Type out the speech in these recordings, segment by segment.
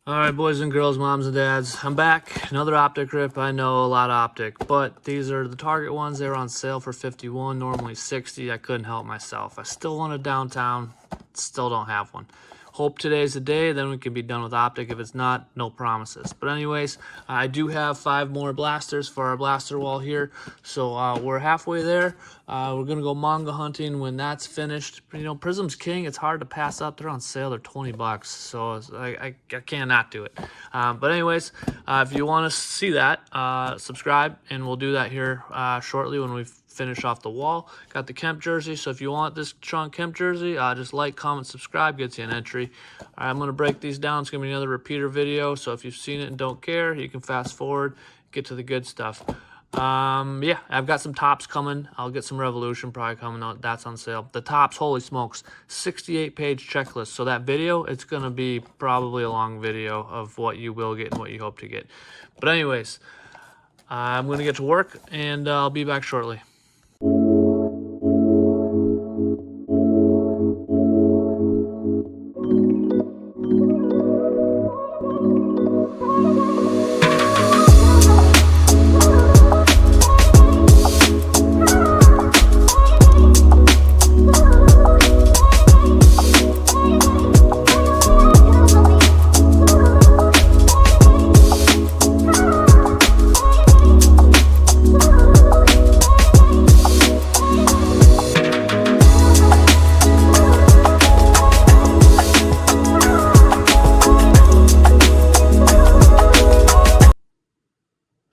All right, boys and girls, moms and dads, I'm back. Another optic rip. I know, a lot of optic, but these are the Target ones. They were on sale for $51, normally $60. I couldn't help myself. I still want a downtown, still don't have one. Hope today's the day, then we can be done with optic. If it's not, no promises. But anyways, I do have 5 more blasters for our blaster wall here, so we're halfway there. We're gonna go manga hunting when that's finished. You know, Prism's king. It's hard to pass up. They're on sale. They're $20, so I cannot do it. But anyways, if you want to see that, subscribe, and we'll do that here shortly when we finish off the wall. Got the Kemp jersey, so if you want this Sean Kemp jersey, just like, comment, subscribe, gets you an entry. All right, I'm going to break these down. It's going to be another repeater video, so if you've seen it and don't care, you can fast forward, get to the good stuff. Yeah, I've got some tops coming. I'll get some Revolution probably coming out. That's on sale. The tops, holy smokes, 68-page checklist. So that video, it's going to be probably a long video of what you will get and what you hope to get. But anyways, I'm going to get to work, and I'll be back shortly.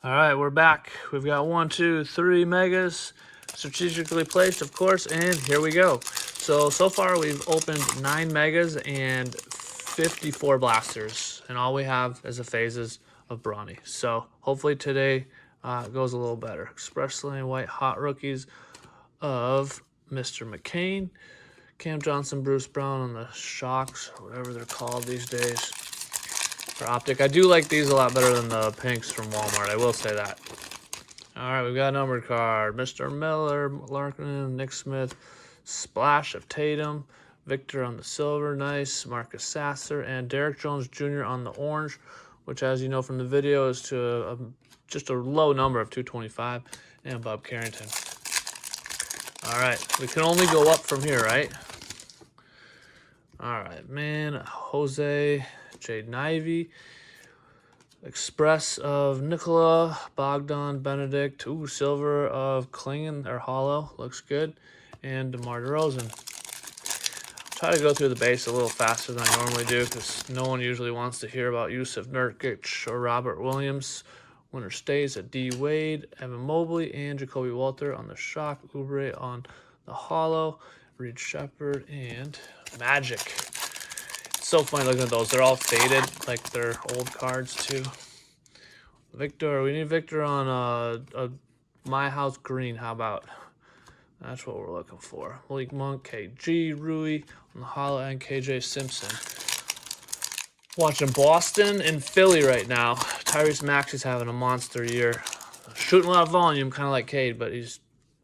All right, we're back. We've got 1, 2, 3 megas strategically placed, of course, and here we go. So far we've opened 9 megas and 54 blasters, and all we have is the phases of Brawny. So hopefully today goes a little better. Express Lane White Hot Rookies of Mr. McCain, Cam Johnson, Bruce Brown on the Shocks, or whatever they're called these days. For optic, I do like these a lot better than the pinks from Walmart, I will say that. All right, we've got a numbered card. Mr. Miller, Larkin, Nick Smith, Splash of Tatum, Victor on the silver, nice, Marcus Sasser, and Derek Jones Jr. on the orange, which, as you know from the video, is to just a low number of 225, and Bob Carrington. All right, we can only go up from here, right? All right, man, Jose, Jaden Ivey, Express of Nicola, Bogdan, Benedict, ooh, silver of Klingon, or Hollow, looks good, and DeMar DeRozan. Try to go through the base a little faster than I normally do because no one usually wants to hear about Yusuf Nurkic or Robert Williams. Winner stays at D. Wade, Evan Mobley, and Jacoby Walter on the Shock, Oubre on the Hollow, Reed Shepard, and Magic. It's so funny looking at those. They're all faded, like they're old cards too. Victor, we need Victor on a My House Green. How about? That's what we're looking for. Malik Monk, KG, Rui on the Hollow, and KJ Simpson. Watching Boston and Philly right now. Tyrese Maxey's having a monster year. Shooting a lot of volume, kind of like Cade, but he's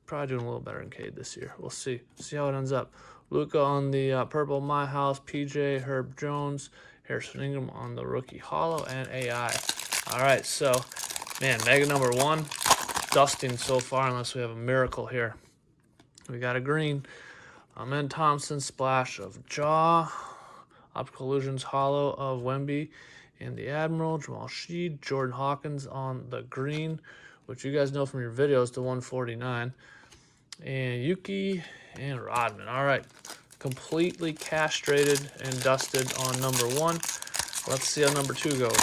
probably doing a little better than Cade this year. We'll see. See how it ends up. Luka on the purple My House, PJ, Herb Jones, Harrison Ingram on the rookie Hollow, and AI. All right, so, man, mega number 1, dusting so far unless we have a miracle here. We got a green. Amen Thompson, Splash of Jaw, Optical Illusions Hollow of Wemby, and the Admiral, Jamal Sheed, Jordan Hawkins on the green, which you guys know from your videos, to 149. And Yuki and Rodman. All right, completely castrated and dusted on number 1. Let's see how number 2 goes.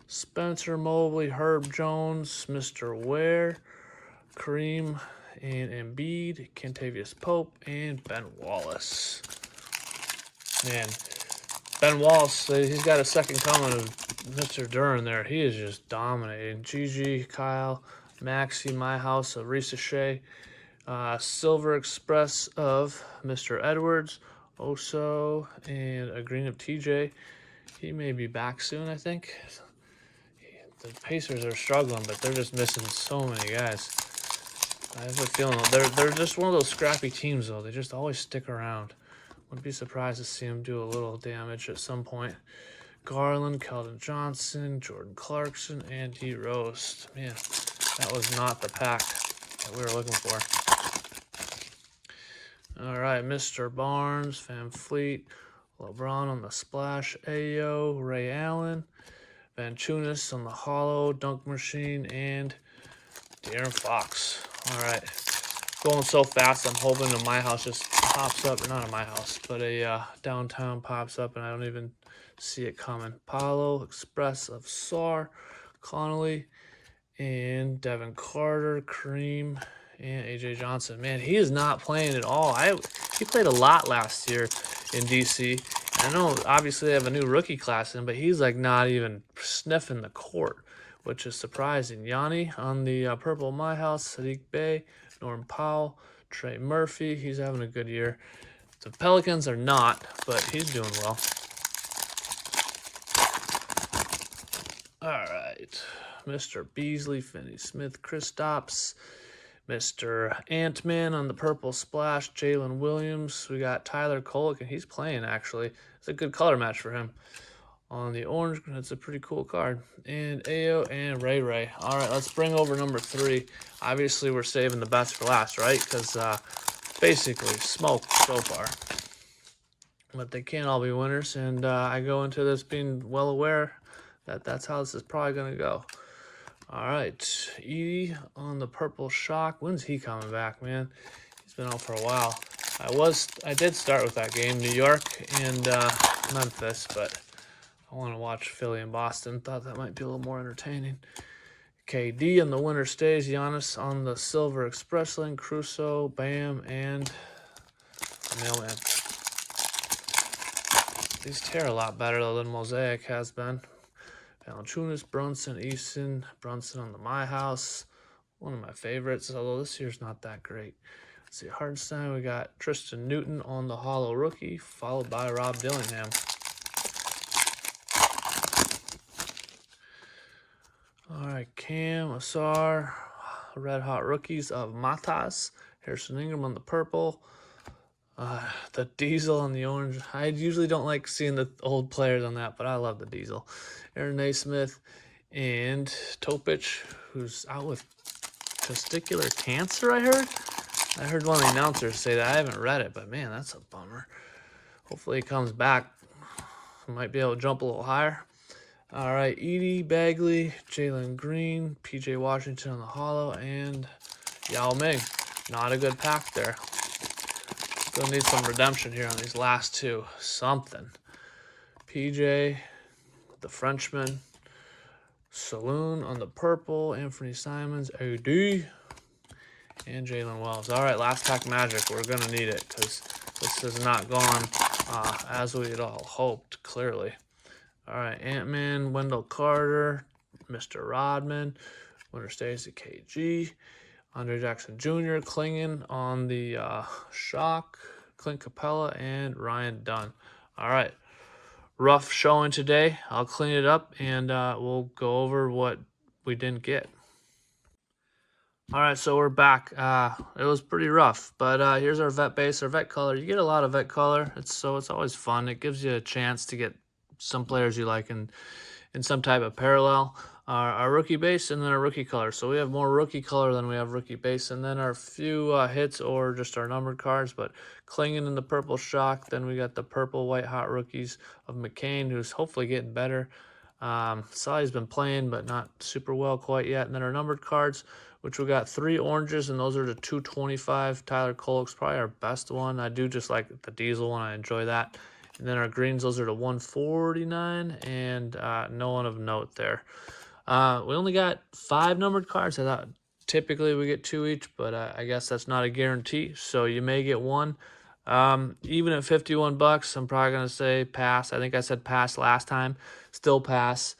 Spencer Mobley, Herb Jones, Mr. Ware, Kareem and Embiid, Kentavious Pope, and Ben Wallace. Man, Ben Wallace, he's got a second coming of Mr. Duran there. He is just dominating. Gigi, Kyle, Maxi, My House of Risa Shea, Silver Express of Mr. Edwards, Oso, and a green of TJ. He may be back soon, I think. The Pacers are struggling, but they're just missing so many guys. I have a feeling they're just one of those scrappy teams, though. They just always stick around Wouldn't be surprised to see him do a little damage at some point. Garland, Keldon Johnson, Jordan Clarkson, and D. Rose. Man, that was not the pack that we were looking for. All right, Mr. Barnes, Van Fleet, LeBron on the splash, Ayo, Ray Allen, Vanchunas on the hollow, dunk machine, and De'Aaron Fox. All right, going so fast, I'm hoping that my house just pops up, or not at my house, but a downtown pops up, and I don't even see it coming. Paolo, Express of Sar, Connolly, and Devin Carter, Kareem, and AJ Johnson. Man, he is not playing at all. He played a lot last year in DC. I know obviously they have a new rookie class in, but he's like not even sniffing the court, which is surprising. Yanni on the purple My House, Sadiq Bey, Norm Powell, Trey Murphy. He's having a good year. The Pelicans are not, but he's doing well. All right, Mr. Beasley, Finney Smith, Kristaps, Mr. Ant-Man on the purple splash, Jalen Williams. We got Tyler Kolek, and he's playing, actually. It's a good color match for him. On the orange, that's a pretty cool card. And Ayo and Ray. All right, let's bring over number 3. Obviously, we're saving the best for last, right? Because basically, smoke so far. But they can't all be winners, and I go into this being well aware that that's how this is probably going to go. All right, Edie on the purple shock. When's he coming back, man? He's been out for a while. I did start with that game, New York and Memphis, but I want to watch Philly and Boston. Thought that might be a little more entertaining. KD on the winner stays. Giannis on the silver express lane. Crusoe, Bam, and Mailman. These tear a lot better though than Mosaic has been. Valanciunas, Brunson, Easton, Brunson on the My House. One of my favorites, although this year's not that great. Let's see, Hardenstein, we got Tristan Newton on the hollow rookie, followed by Rob Dillingham. All right, Cam, Asar, red hot rookies of Matas, Harrison Ingram on the purple, the Diesel on the orange. I usually don't like seeing the old players on that, but I love the Diesel. Aaron Naismith and Topic, who's out with testicular cancer, I heard one of the announcers say that. I haven't read it, but man, that's a bummer. Hopefully he comes back. Might be able to jump a little higher. All right, Edie, Bagley, Jalen Green, PJ Washington on the hollow, and Yao Ming. Not a good pack there. Gonna need some redemption here on these last two. Something. PJ, the Frenchman, Saloon on the purple, Anthony Simons, AD, and Jalen Wells. All right, last pack magic. We're gonna need it because this has not gone as we had all hoped, clearly. All right, Ant-Man, Wendell Carter, Mr. Rodman, winner stays at KG, Andre Jackson Jr., Klingon on the shock, Clint Capella, and Ryan Dunn. All right, rough showing today. I'll clean it up, and we'll go over what we didn't get. All right, so we're back. It was pretty rough, but here's our vet base, our vet color. You get a lot of vet color, it's always fun. It gives you a chance to get some players you like in some type of parallel. Our rookie base and then our rookie color. So we have more rookie color than we have rookie base, and then our few hits or just our numbered cards. But Klingon in the purple shock. Then we got the purple white hot rookies of McCain, who's hopefully getting better. Sally's been playing, but not super well quite yet. And then our numbered cards, which we got 3 oranges, and those are the 225. Tyler Kolek's probably our best one. I do just like the diesel one. I enjoy that. And then our greens, those are the 149, and no one of note there. We only got 5 numbered cards. I thought typically we get 2 each, but I guess that's not a guarantee. So you may get 1. Even at $51, I'm probably going to say pass. I think I said pass last time. Still pass.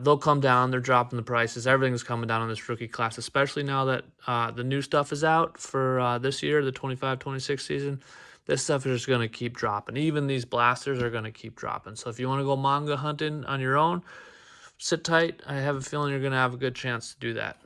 They'll come down. They're dropping the prices. Everything's coming down on this rookie class, especially now that the new stuff is out for this year, the 25-26 season. This stuff is just going to keep dropping. Even these blasters are going to keep dropping. So if you want to go manga hunting on your own, sit tight. I have a feeling you're going to have a good chance to do that.